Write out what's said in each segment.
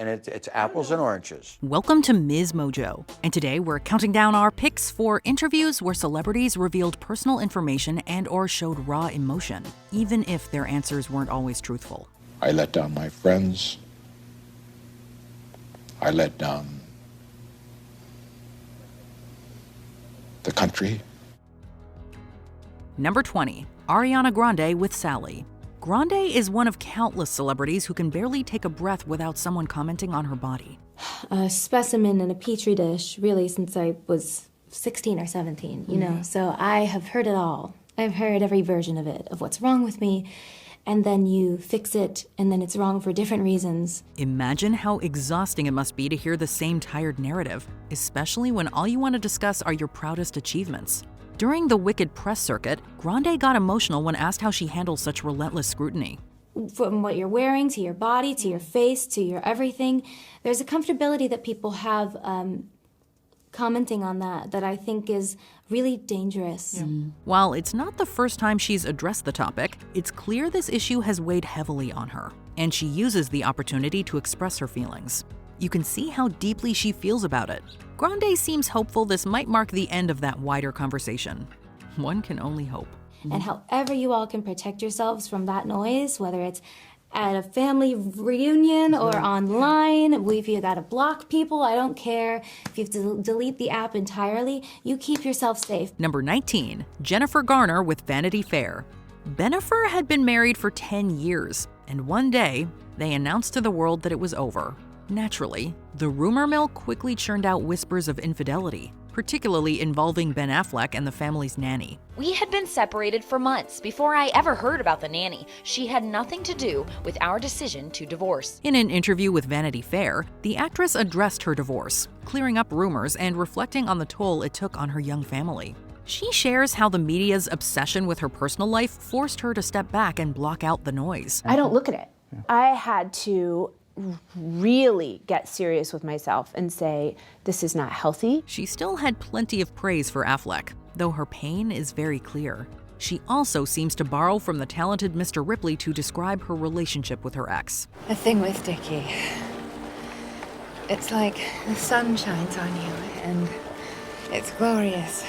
and it's apples and oranges. Welcome to MsMojo, and today we're counting down our picks for interviews where celebrities revealed personal information and or showed raw emotion, even if their answers weren't always truthful. I let down my friends. I let down the country. Number 20, Ariana Grande with Sally. Grande is one of countless celebrities who can barely take a breath without someone commenting on her body. A specimen in a petri dish, really, since I was 16 or 17, you know? So I have heard it all. I've heard every version of it, of what's wrong with me, and then you fix it, and then it's wrong for different reasons. Imagine how exhausting it must be to hear the same tired narrative, especially when all you want to discuss are your proudest achievements. During the Wicked press circuit, Grande got emotional when asked how she handles such relentless scrutiny. From what you're wearing, to your body, to your face, to your everything, there's a comfortability that people have commenting on that I think is really dangerous. While it's not the first time she's addressed the topic, it's clear this issue has weighed heavily on her, and she uses the opportunity to express her feelings. You can see how deeply she feels about it. Grande seems hopeful this might mark the end of that wider conversation. One can only hope. And however you all can protect yourselves from that noise, whether it's at a family reunion or online, if you gotta block people, I don't care. If you have to delete the app entirely, you keep yourself safe. Number 19, Jennifer Garner with Vanity Fair. Bennifer had been married for 10 years, and one day, they announced to the world that it was over. Naturally, the rumor mill quickly churned out whispers of infidelity, particularly involving Ben Affleck and the family's nanny. We had been separated for months before I ever heard about the nanny. She had nothing to do with our decision to divorce. In an interview with Vanity Fair, the actress addressed her divorce, clearing up rumors and reflecting on the toll it took on her young family. She shares how the media's obsession with her personal life forced her to step back and block out the noise. I don't look at it. I had to really get serious with myself and say, this is not healthy. She still had plenty of praise for Affleck, though her pain is very clear. She also seems to borrow from the talented Mr. Ripley to describe her relationship with her ex. The thing with Dickie, it's like the sun shines on you and it's glorious.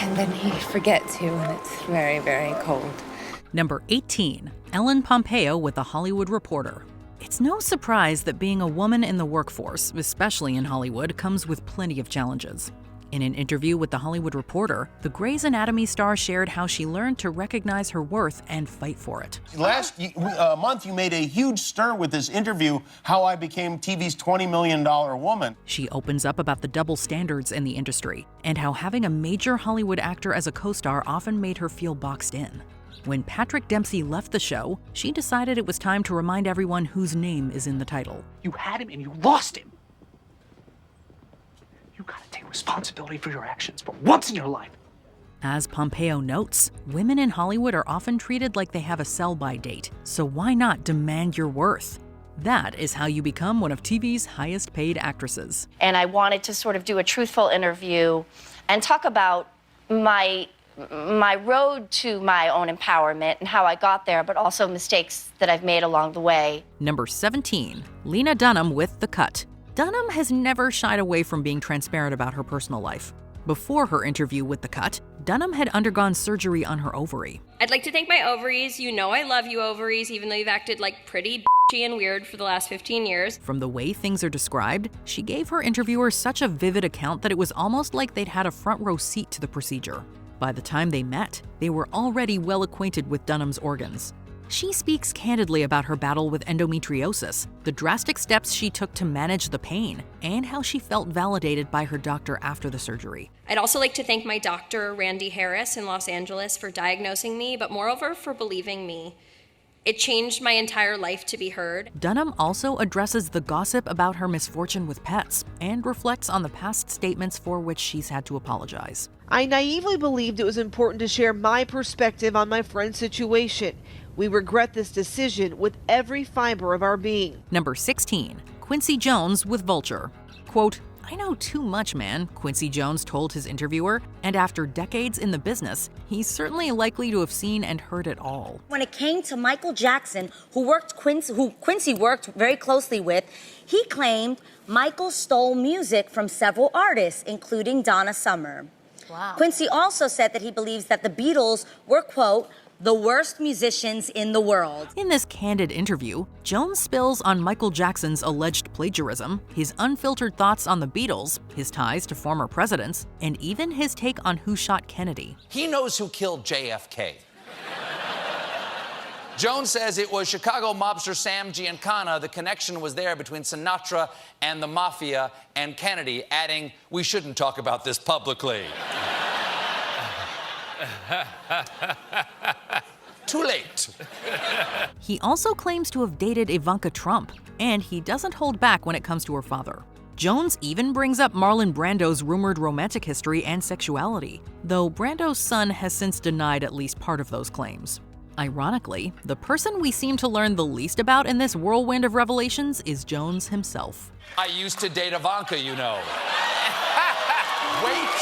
And then he forgets you and it's very, very cold. Number 18, Ellen Pompeo with The Hollywood Reporter. It's no surprise that being a woman in the workforce, especially in Hollywood, comes with plenty of challenges. In an interview with The Hollywood Reporter, the Grey's Anatomy star shared how she learned to recognize her worth and fight for it. Last month, you made a huge stir with this interview, How I Became TV's $20 Million Woman. She opens up about the double standards in the industry and how having a major Hollywood actor as a co-star often made her feel boxed in. When Patrick Dempsey left the show, she decided it was time to remind everyone whose name is in the title. You had him and you lost him. You gotta take responsibility for your actions for once in your life. As Pompeo notes, women in Hollywood are often treated like they have a sell-by date, so why not demand your worth? That is how you become one of TV's highest paid actresses. And I wanted to sort of do a truthful interview and talk about my road to my own empowerment and how I got there, but also mistakes that I've made along the way. Number 17, Lena Dunham with The Cut. Dunham has never shied away from being transparent about her personal life. Before her interview with The Cut, Dunham had undergone surgery on her ovary. I'd like to thank my ovaries. You know I love you, ovaries, even though you've acted like pretty bitchy and weird for the last 15 years. From the way things are described, she gave her interviewer such a vivid account that it was almost like they'd had a front row seat to the procedure. By the time they met, they were already well acquainted with Dunham's organs. She speaks candidly about her battle with endometriosis, the drastic steps she took to manage the pain, and how she felt validated by her doctor after the surgery. I'd also like to thank my doctor, Randy Harris, in Los Angeles for diagnosing me, but moreover for believing me. It changed my entire life to be heard. Dunham also addresses the gossip about her misfortune with pets and reflects on the past statements for which she's had to apologize. I naively believed it was important to share my perspective on my friend's situation. We regret this decision with every fiber of our being. Number 16, Quincy Jones with Vulture. Quote, "I know too much, man," Quincy Jones told his interviewer, and after decades in the business, he's certainly likely to have seen and heard it all. When it came to Michael Jackson, who Quincy worked very closely with, he claimed Michael stole music from several artists, including Donna Summer. Wow. Quincy also said that he believes that the Beatles were, quote, the worst musicians in the world. In this candid interview, Jones spills on Michael Jackson's alleged plagiarism, his unfiltered thoughts on the Beatles, his ties to former presidents, and even his take on who shot Kennedy. He knows who killed JFK. Jones says it was Chicago mobster Sam Giancana. The connection was there between Sinatra and the mafia and Kennedy, adding, "We shouldn't talk about this publicly." Too late. He also claims to have dated Ivanka Trump, and he doesn't hold back when it comes to her father. Jones even brings up Marlon Brando's rumored romantic history and sexuality, though Brando's son has since denied at least part of those claims. Ironically, the person we seem to learn the least about in this whirlwind of revelations is Jones himself. I used to date Ivanka, you know. Wait.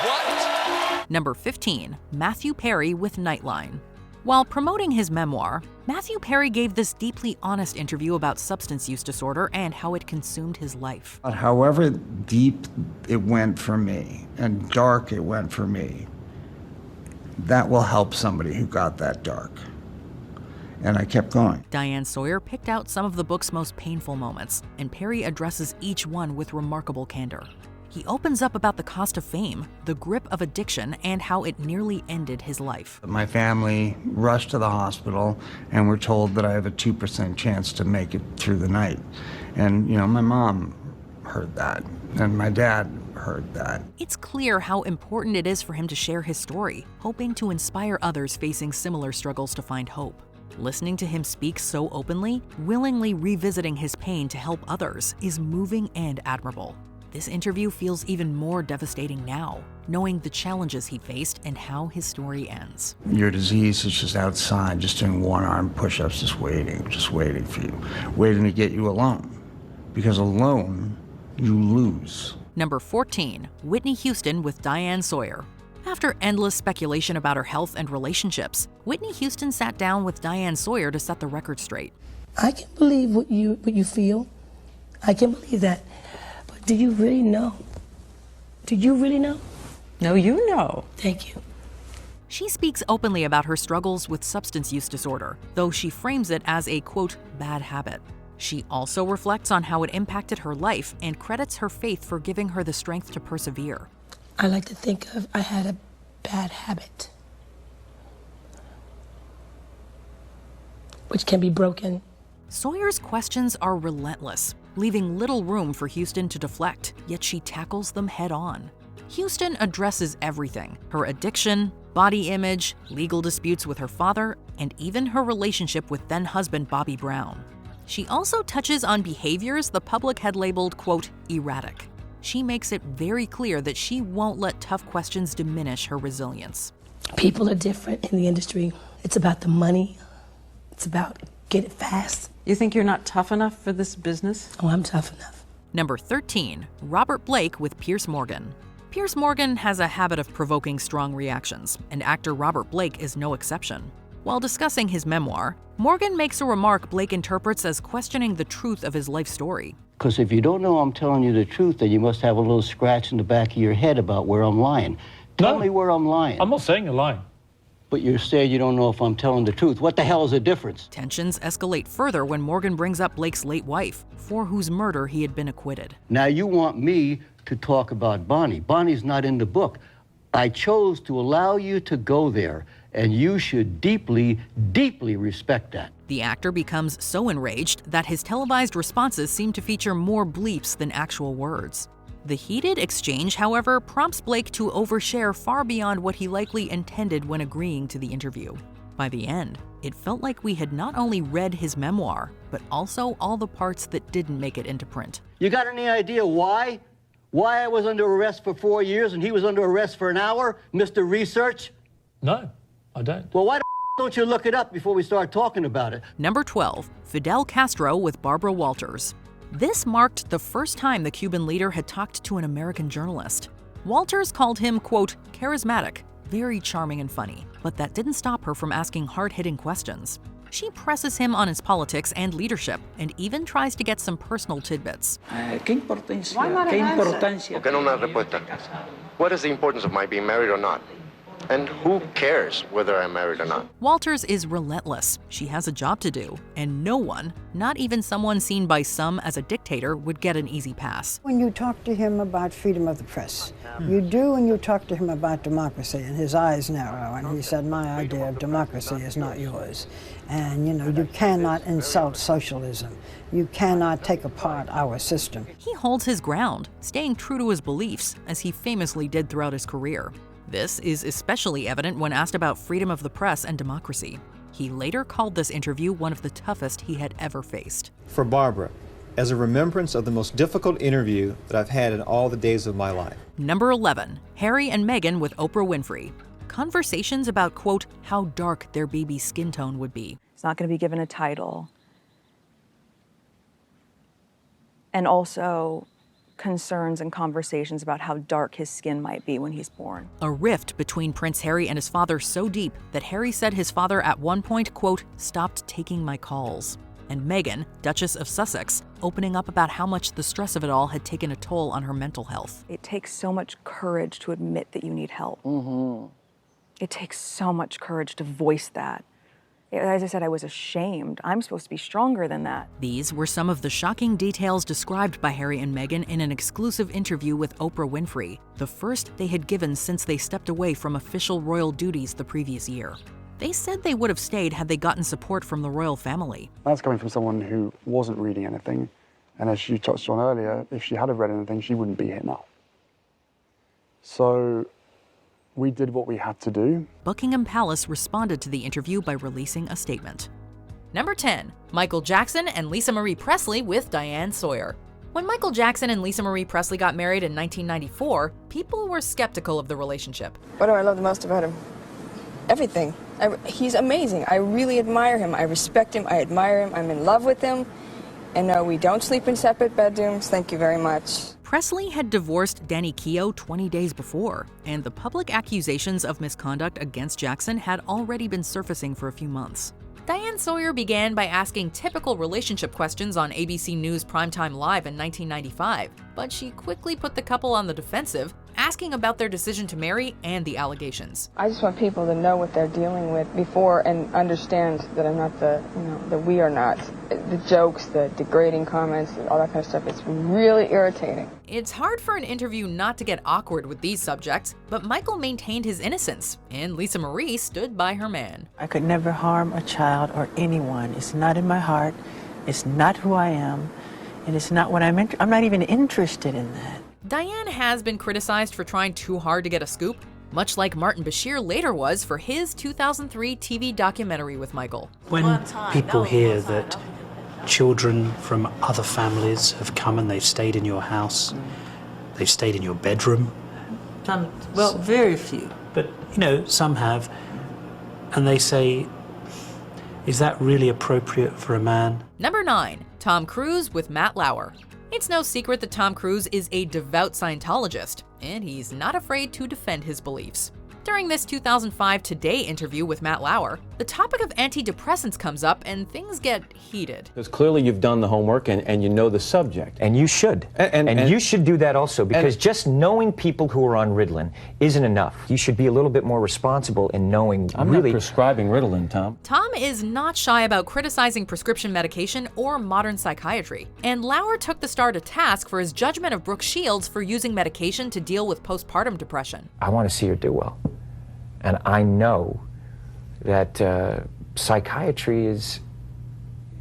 What? Number 15, Matthew Perry with Nightline. While promoting his memoir, Matthew Perry gave this deeply honest interview about substance use disorder and how it consumed his life. However deep it went for me and dark it went for me, that will help somebody who got that dark. And I kept going. Diane Sawyer picked out some of the book's most painful moments, and Perry addresses each one with remarkable candor. He opens up about the cost of fame, the grip of addiction, and how it nearly ended his life. My family rushed to the hospital and were told that I have a 2% chance to make it through the night. And, my mom heard that, and my dad heard that. It's clear how important it is for him to share his story, hoping to inspire others facing similar struggles to find hope. Listening to him speak so openly, willingly revisiting his pain to help others, is moving and admirable. This interview feels even more devastating now, knowing the challenges he faced and how his story ends. Your disease is just outside, just doing one-arm push-ups, just waiting for you, waiting to get you alone. Because alone, you lose. Number 14, Whitney Houston with Diane Sawyer. After endless speculation about her health and relationships, Whitney Houston sat down with Diane Sawyer to set the record straight. I can believe what you feel. I can believe that. But do you really know? Do you really know? No, you know. Thank you. She speaks openly about her struggles with substance use disorder, though she frames it as a, quote, bad habit. She also reflects on how it impacted her life and credits her faith for giving her the strength to persevere. I like to think of I had a bad habit, which can be broken. Sawyer's questions are relentless, leaving little room for Houston to deflect, yet she tackles them head on. Houston addresses everything: her addiction, body image, legal disputes with her father, and even her relationship with then-husband Bobby Brown. She also touches on behaviors the public had labeled, quote, erratic. She makes it very clear that she won't let tough questions diminish her resilience. People are different in the industry. It's about the money. It's about get it fast. You think you're not tough enough for this business? Oh, I'm tough enough. Number 13, Robert Blake with Piers Morgan. Piers Morgan has a habit of provoking strong reactions, and actor Robert Blake is no exception. While discussing his memoir, Morgan makes a remark Blake interprets as questioning the truth of his life story. Because if you don't know I'm telling you the truth, then you must have a little scratch in the back of your head about where I'm lying. Tell me where I'm lying. I'm not saying you're lying. But you're saying you don't know if I'm telling the truth. What the hell is the difference? Tensions escalate further when Morgan brings up Blake's late wife, for whose murder he had been acquitted. Now you want me to talk about Bonnie. Bonnie's not in the book. I chose to allow you to go there, and you should deeply, deeply respect that. The actor becomes so enraged that his televised responses seem to feature more bleeps than actual words. The heated exchange, however, prompts Blake to overshare far beyond what he likely intended when agreeing to the interview. By the end, it felt like we had not only read his memoir, but also all the parts that didn't make it into print. You got any idea why? Why I was under arrest for 4 years and he was under arrest for an hour, Mr. Research? No, I don't. Well, why the don't you look it up before we start talking about it? Number 12, Fidel Castro with Barbara Walters. This marked the first time the Cuban leader had talked to an American journalist. Walters called him, quote, charismatic, very charming and funny, but that didn't stop her from asking hard-hitting questions. She presses him on his politics and leadership, and even tries to get some personal tidbits. Okay, no una respuesta. What is the importance of my being married or not? And who cares whether I'm married or not? Walters is relentless. She has a job to do, and no one, not even someone seen by some as a dictator, would get an easy pass. When you talk to him about freedom of the press, you do when you talk to him about democracy, and his eyes narrow, and he said, my idea of democracy is not yours. And, you know, you cannot insult socialism. You cannot take apart our system. He holds his ground, staying true to his beliefs, as he famously did throughout his career. This is especially evident when asked about freedom of the press and democracy. He later called this interview one of the toughest he had ever faced. For Barbara, as a remembrance of the most difficult interview that I've had in all the days of my life. Number 11, Harry and Meghan with Oprah Winfrey. Conversations about, quote, how dark their baby's skin tone would be. He's not going to be given a title. And also concerns and conversations about how dark his skin might be when he's born. A rift between Prince Harry and his father so deep that Harry said his father at one point, quote, stopped taking my calls. And Meghan, Duchess of Sussex, opening up about how much the stress of it all had taken a toll on her mental health. It takes so much courage to admit that you need help. It takes so much courage to voice that. As I said, I was ashamed. I'm supposed to be stronger than that. These were some of the shocking details described by Harry and Meghan in an exclusive interview with Oprah Winfrey, the first they had given since they stepped away from official royal duties the previous year. They said they would have stayed had they gotten support from the royal family. That's coming from someone who wasn't reading anything, and as you touched on earlier, if she had have read anything, she wouldn't be here now. So we did what we had to do. Buckingham Palace responded to the interview by releasing a statement. Number 10, Michael Jackson and Lisa Marie Presley with Diane Sawyer. When Michael Jackson and Lisa Marie Presley got married in 1994, people were skeptical of the relationship. What do I love the most about him? Everything. He's amazing. I really admire him. I respect him. I admire him. I'm in love with him. And no, we don't sleep in separate bedrooms. Thank you very much. Presley had divorced Danny Keough 20 days before, and the public accusations of misconduct against Jackson had already been surfacing for a few months. Diane Sawyer began by asking typical relationship questions on ABC News Primetime Live in 1995, but she quickly put the couple on the defensive, asking about their decision to marry and the allegations. I just want people to know what they're dealing with before and understand that I'm not that we are not. The jokes, the degrading comments, all that kind of stuff, it's really irritating. It's hard for an interview not to get awkward with these subjects, but Michael maintained his innocence, and Lisa Marie stood by her man. I could never harm a child or anyone. It's not in my heart. It's not who I am. And it's not what I'm not even interested in that. Diane has been criticized for trying too hard to get a scoop, much like Martin Bashir later was for his 2003 TV documentary with Michael. When people hear that children from other families have come and they've stayed in your house, they've stayed in your bedroom. Well, very few. But, some have, and they say, is that really appropriate for a man? Number 9, Tom Cruise with Matt Lauer. It's no secret that Tom Cruise is a devout Scientologist, and he's not afraid to defend his beliefs. During this 2005 Today interview with Matt Lauer, the topic of antidepressants comes up and things get heated. Because clearly you've done the homework and you know the subject. And you should. And you should do that also, because just knowing people who are on Ritalin isn't enough. You should be a little bit more responsible in knowing I'm not prescribing Ritalin, Tom. Tom is not shy about criticizing prescription medication or modern psychiatry. And Lauer took the star to task for his judgment of Brooke Shields for using medication to deal with postpartum depression. I want to see her do well. And I know that psychiatry is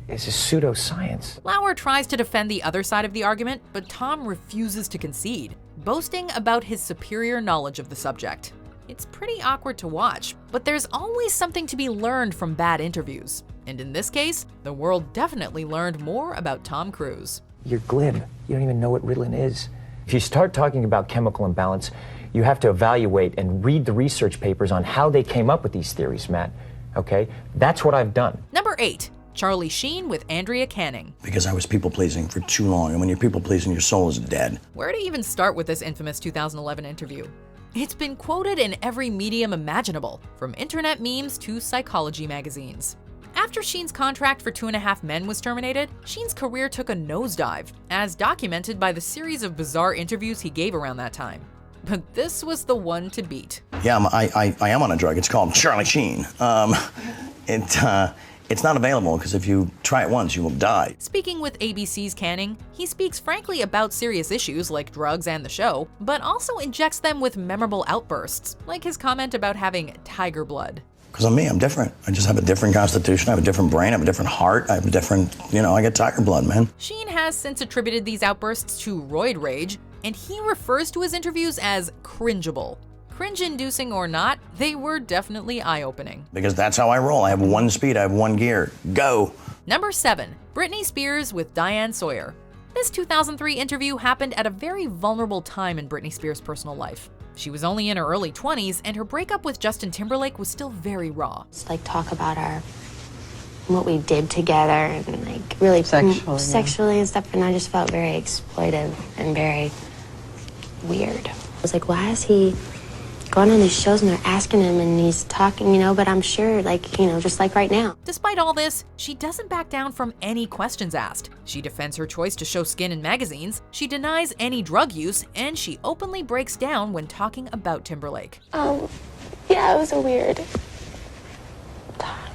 a pseudoscience. Lauer tries to defend the other side of the argument, but Tom refuses to concede, boasting about his superior knowledge of the subject. It's pretty awkward to watch, but there's always something to be learned from bad interviews. And in this case, the world definitely learned more about Tom Cruise. You're glib. You don't even know what Ritalin is. If you start talking about chemical imbalance, you have to evaluate and read the research papers on how they came up with these theories, Matt. Okay? That's what I've done. Number 8, Charlie Sheen with Andrea Canning. Because I was people-pleasing for too long, and when you're people-pleasing, your soul is dead. Where to even start with this infamous 2011 interview? It's been quoted in every medium imaginable, from internet memes to psychology magazines. After Sheen's contract for 2.5 Men was terminated, Sheen's career took a nosedive, as documented by the series of bizarre interviews he gave around that time. But this was the one to beat. Yeah, I am on a drug. It's called Charlie Sheen. It's not available because if you try it once, you will die. Speaking with ABC's Canning, he speaks frankly about serious issues like drugs and the show, but also injects them with memorable outbursts, like his comment about having tiger blood. Because I'm me, I'm different. I just have a different constitution, I have a different brain, I have a different heart, I have a different, I get tiger blood, man. Sheen has since attributed these outbursts to roid rage, and he refers to his interviews as cringeable. Cringe-inducing or not, they were definitely eye-opening. Because that's how I roll. I have one speed, I have one gear. Go! Number 7, Britney Spears with Diane Sawyer. This 2003 interview happened at a very vulnerable time in Britney Spears' personal life. She was only in her early 20s, and her breakup with Justin Timberlake was still very raw. It's like talk about what we did together and like really sexually and stuff, and I just felt very exploitive and very weird. I was like, why is he going on these shows and they're asking him and he's talking, but I'm sure, just like right now. Despite all this, she doesn't back down from any questions asked. She defends her choice to show skin in magazines, she denies any drug use, and she openly breaks down when talking about Timberlake. Yeah, it was a weird time.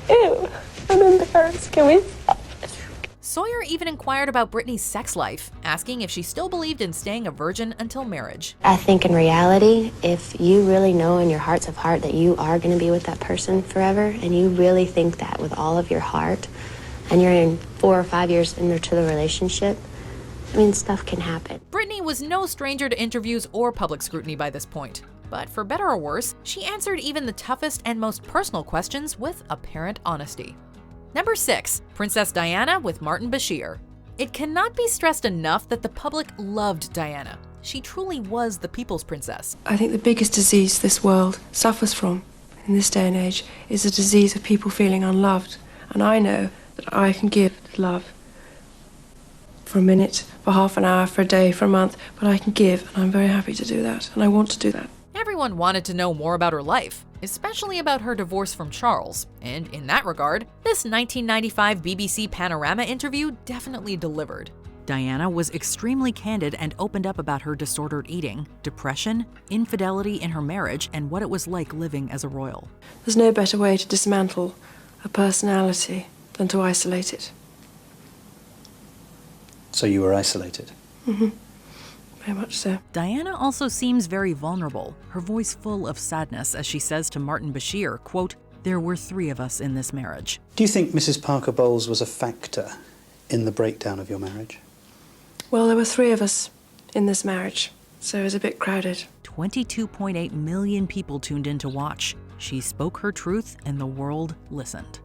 Ew, I'm embarrassed. Can we stop? Sawyer even inquired about Britney's sex life, asking if she still believed in staying a virgin until marriage. I think in reality, if you really know in your hearts of heart that you are going to be with that person forever, and you really think that with all of your heart, and you're in 4 or 5 years into the relationship, stuff can happen. Britney was no stranger to interviews or public scrutiny by this point. But for better or worse, she answered even the toughest and most personal questions with apparent honesty. Number 6, Princess Diana with Martin Bashir. It cannot be stressed enough that the public loved Diana. She truly was the people's princess. I think the biggest disease this world suffers from in this day and age is the disease of people feeling unloved. And I know that I can give love for a minute, for half an hour, for a day, for a month, but I can give, and I'm very happy to do that, and I want to do that. Everyone wanted to know more about her life, especially about her divorce from Charles, and in that regard, this 1995 BBC Panorama interview definitely delivered. Diana was extremely candid and opened up about her disordered eating, depression, infidelity in her marriage, and what it was like living as a royal. There's no better way to dismantle a personality than to isolate it. So you were isolated? Mm-hmm. Very much so. Diana also seems very vulnerable, her voice full of sadness as she says to Martin Bashir, quote, "There were 3 of us in this marriage." Do you think Mrs. Parker Bowles was a factor in the breakdown of your marriage? Well, there were 3 of us in this marriage, so it was a bit crowded. 22.8 million people tuned in to watch. She spoke her truth and the world listened.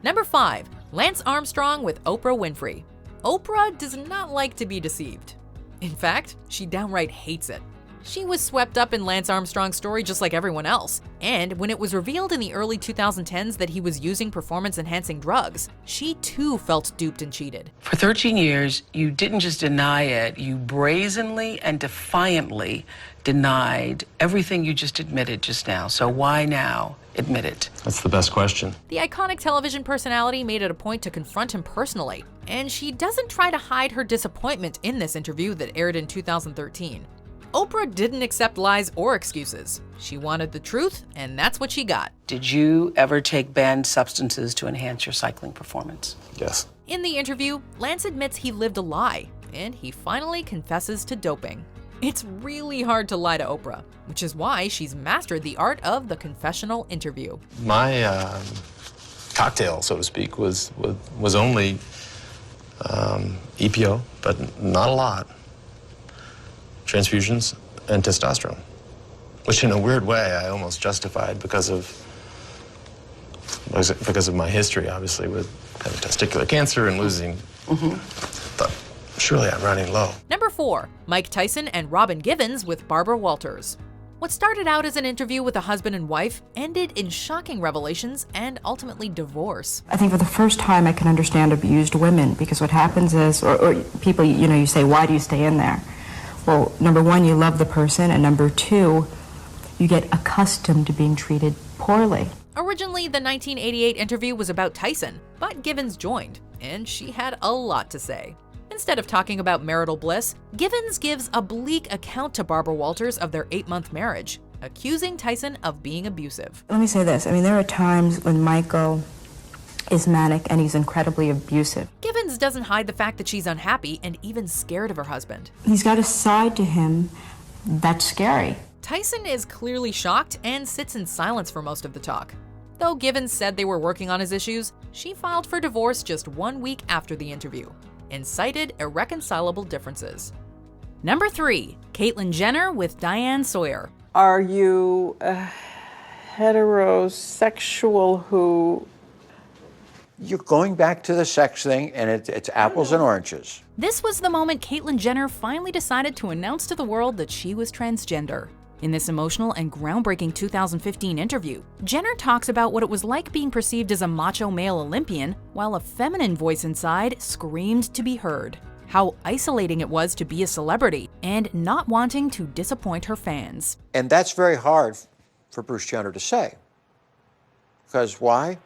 Number 5, Lance Armstrong with Oprah Winfrey. Oprah does not like to be deceived. In fact, she downright hates it. She was swept up in Lance Armstrong's story just like everyone else, and when it was revealed in the early 2010s that he was using performance-enhancing drugs, she too felt duped and cheated. For 13 years, you didn't just deny it, you brazenly and defiantly denied everything you just admitted just now. So why now admit it? That's the best question. The iconic television personality made it a point to confront him personally, and she doesn't try to hide her disappointment in this interview that aired in 2013. Oprah didn't accept lies or excuses. She wanted the truth, and that's what she got. Did you ever take banned substances to enhance your cycling performance? Yes. In the interview, Lance admits he lived a lie, and he finally confesses to doping. It's really hard to lie to Oprah, which is why she's mastered the art of the confessional interview. My cocktail, so to speak, was only EPO, but not a lot. Transfusions and testosterone, which in a weird way I almost justified because of my history, obviously, with having testicular cancer and losing. Thought, surely I'm running low. Number 4, Mike Tyson and Robin Givens with Barbara Walters. What started out as an interview with a husband and wife ended in shocking revelations and ultimately divorce. I think for the first time I can understand abused women, because what happens is, or people, you say, why do you stay in there? Well, number one, you love the person, and number two, you get accustomed to being treated poorly. Originally, the 1988 interview was about Tyson, but Givens joined, and she had a lot to say. Instead of talking about marital bliss, Givens gives a bleak account to Barbara Walters of their 8-month marriage, accusing Tyson of being abusive. Let me say this, there are times when Michael is manic and he's incredibly abusive. Givens doesn't hide the fact that she's unhappy and even scared of her husband. He's got a side to him that's scary. Tyson is clearly shocked and sits in silence for most of the talk. Though Givens said they were working on his issues, she filed for divorce just 1 week after the interview and cited irreconcilable differences. Number 3, Caitlyn Jenner with Diane Sawyer. Are you a heterosexual who... You're going back to the sex thing, and it's apples and oranges. This was the moment Caitlyn Jenner finally decided to announce to the world that she was transgender. In this emotional and groundbreaking 2015 interview, Jenner talks about what it was like being perceived as a macho male Olympian while a feminine voice inside screamed to be heard. How isolating it was to be a celebrity and not wanting to disappoint her fans. And that's very hard for Bruce Jenner to say. Because why?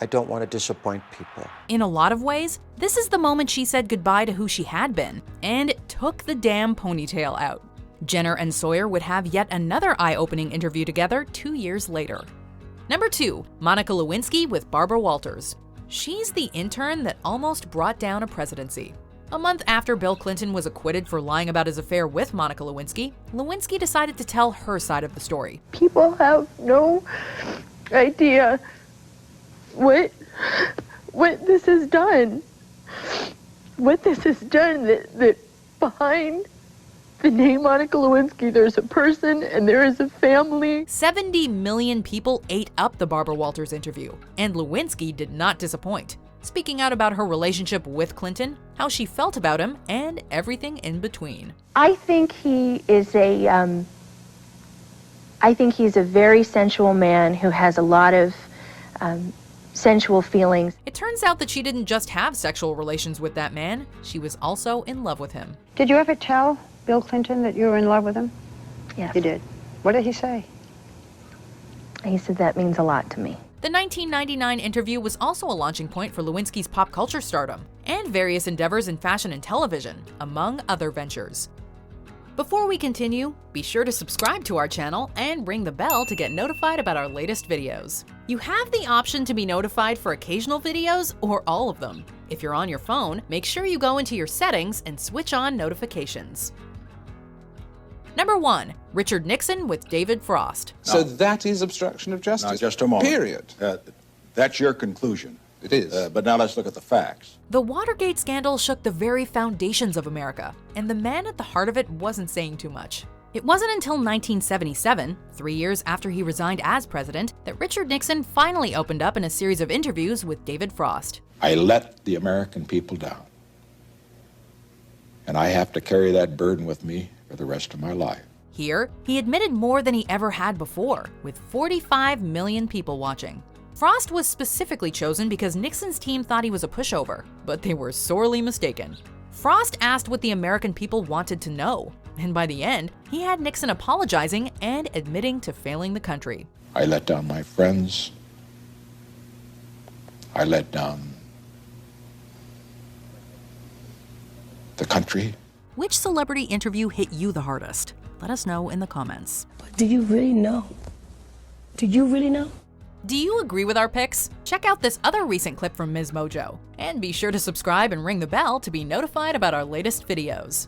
I don't want to disappoint people. In a lot of ways, this is the moment she said goodbye to who she had been and took the damn ponytail out. Jenner and Sawyer would have yet another eye-opening interview together 2 years later. Number 2, Monica Lewinsky with Barbara Walters. She's the intern that almost brought down a presidency. A month after Bill Clinton was acquitted for lying about his affair with Monica Lewinsky, Lewinsky decided to tell her side of the story. People have no idea what this has done. What this has done, that behind the name Monica Lewinsky, there's a person and there is a family. 70 million people ate up the Barbara Walters interview, and Lewinsky did not disappoint, speaking out about her relationship with Clinton, how she felt about him, and everything in between. I think he is he's a very sensual man who has a lot of sensual feelings. It turns out that she didn't just have sexual relations with that man, she was also in love with him. Did you ever tell Bill Clinton that you were in love with him? Yes. You did. What did he say? He said that means a lot to me. The 1999 interview was also a launching point for Lewinsky's pop culture stardom and various endeavors in fashion and television, among other ventures. Before we continue, be sure to subscribe to our channel and ring the bell to get notified about our latest videos. You have the option to be notified for occasional videos or all of them. If you're on your phone, make sure you go into your settings and switch on notifications. Number 1, Richard Nixon with David Frost. So that is obstruction of justice? Now, just a moment. Period. That's your conclusion. It is. But now let's look at the facts. The Watergate scandal shook the very foundations of America, and the man at the heart of it wasn't saying too much. It wasn't until 1977, 3 years after he resigned as president, that Richard Nixon finally opened up in a series of interviews with David Frost. I let the American people down. And I have to carry that burden with me for the rest of my life. Here, he admitted more than he ever had before, with 45 million people watching. Frost was specifically chosen because Nixon's team thought he was a pushover, but they were sorely mistaken. Frost asked what the American people wanted to know, and by the end, he had Nixon apologizing and admitting to failing the country. I let down my friends. I let down the country. Which celebrity interview hit you the hardest? Let us know in the comments. But do you really know? Do you really know? Do you agree with our picks? Check out this other recent clip from MsMojo. And be sure to subscribe and ring the bell to be notified about our latest videos.